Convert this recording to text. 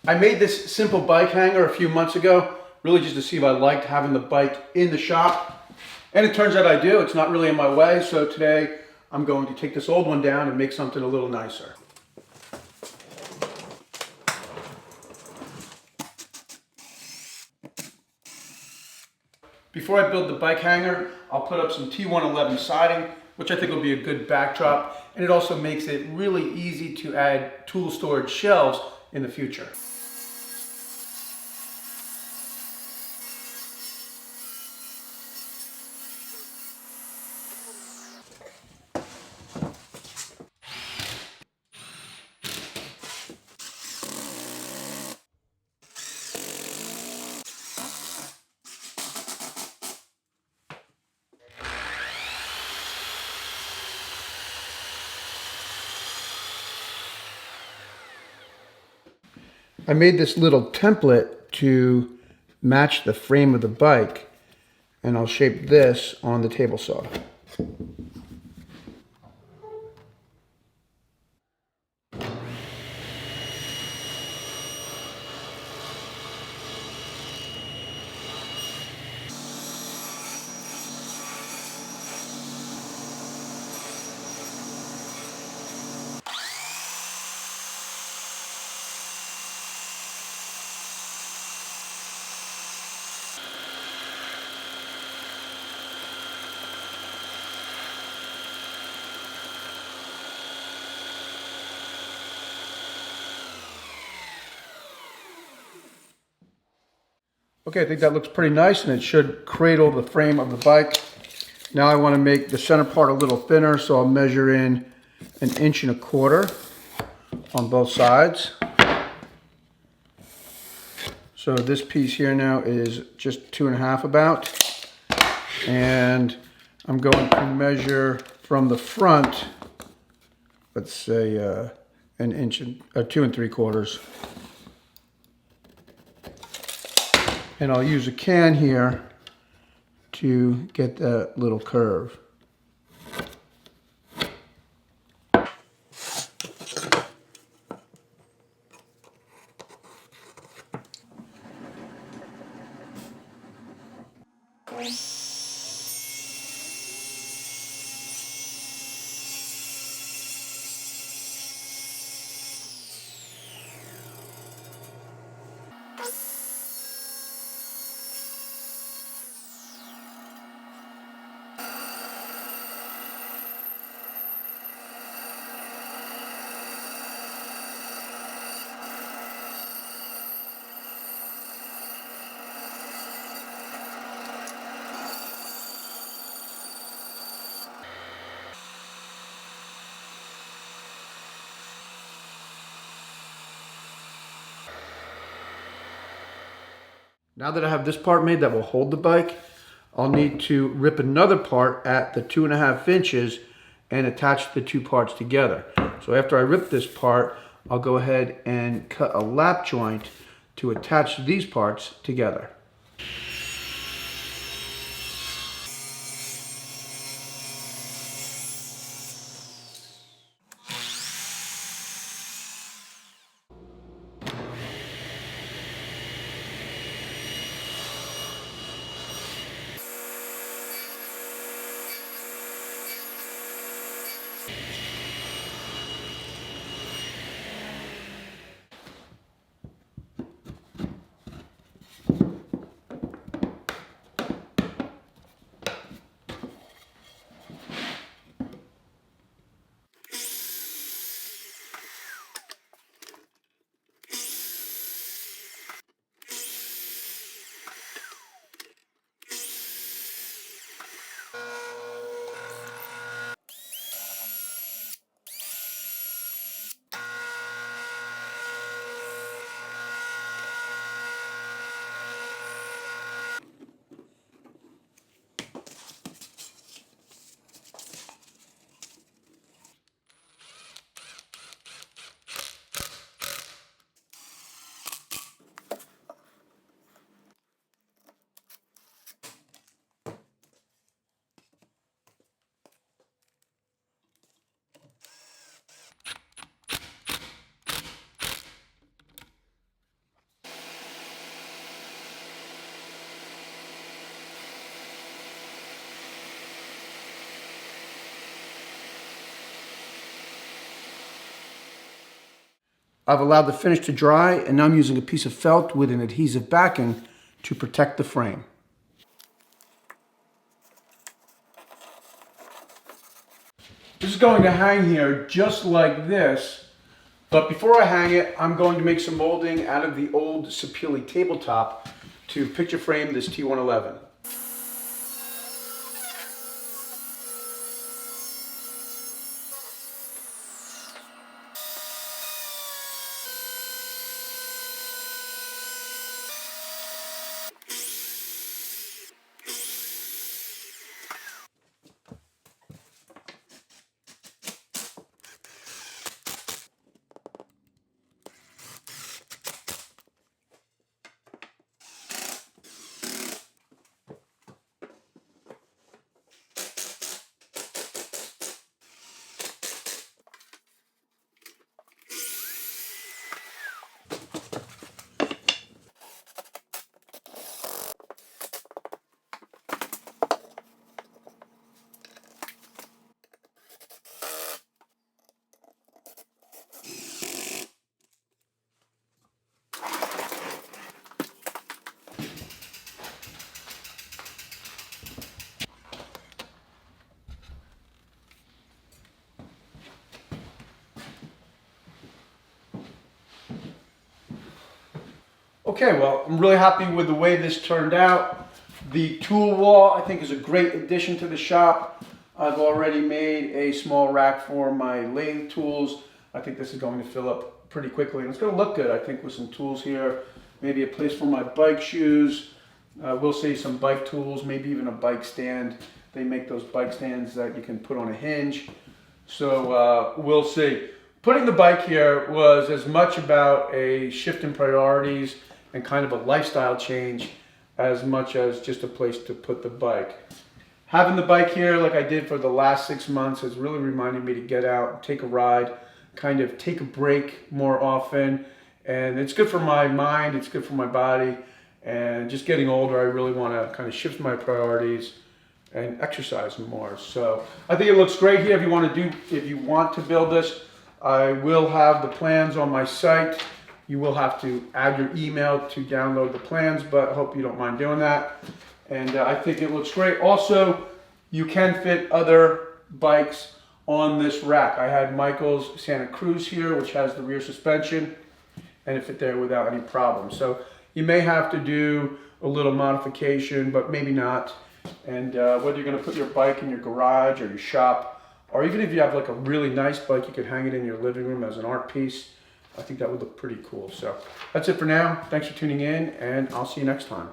I made this simple bike hanger a few months ago, really just to see if I liked having the bike in the shop. And it turns out I do. It's not really in my way, so today I'm going to take this old one down and make something a little nicer. Before I build the bike hanger, I'll put up some T111 siding, which I think will be a good backdrop, and it also makes it really easy to add tool storage shelves in the future. I made this little template to match the frame of the bike, and I'll shape this on the table saw. Okay, I think that looks pretty nice, and it should cradle the frame of the bike. Now I want to make the center part a little thinner, so I'll measure in 1.25 inches on both sides. So this piece here now is just 2.5 about. And I'm going to measure from the front, let's say 1 inch, 2 3/4. And I'll use a can here to get that little curve. Now that I have this part made that will hold the bike, I'll need to rip another part at the 2.5 inches and attach the two parts together. So after I rip this part, I'll go ahead and cut a lap joint to attach these parts together. I've allowed the finish to dry, and now I'm using a piece of felt with an adhesive backing to protect the frame. This is going to hang here just like this, but before I hang it, I'm going to make some molding out of the old Sepele tabletop to picture frame this T111. Okay, well, I'm really happy with the way this turned out. The tool wall, I think, is a great addition to the shop. I've already made a small rack for my lathe tools. I think this is going to fill up pretty quickly, and it's going to look good, I think, with some tools here. Maybe a place for my bike shoes. We'll see, some bike tools, maybe even a bike stand. They make those bike stands that you can put on a hinge. So we'll see. Putting the bike here was as much about a shift in priorities and kind of a lifestyle change as much as just a place to put the bike. Having the bike here like I did for the last 6 months has really reminded me to get out and take a ride, kind of take a break more often. And it's good for my mind, it's good for my body. And just getting older, I really want to kind of shift my priorities and exercise more. So I think it looks great here. If you want to build this, I will have the plans on my site. You will have to add your email to download the plans, but I hope you don't mind doing that. And I think it looks great. Also, you can fit other bikes on this rack. I had Michael's Santa Cruz here, which has the rear suspension, and it fit there without any problem. So you may have to do a little modification, but maybe not. And whether you're going to put your bike in your garage or your shop, or even if you have like a really nice bike, you could hang it in your living room as an art piece. I think that would look pretty cool. So that's it for now. Thanks for tuning in, and I'll see you next time.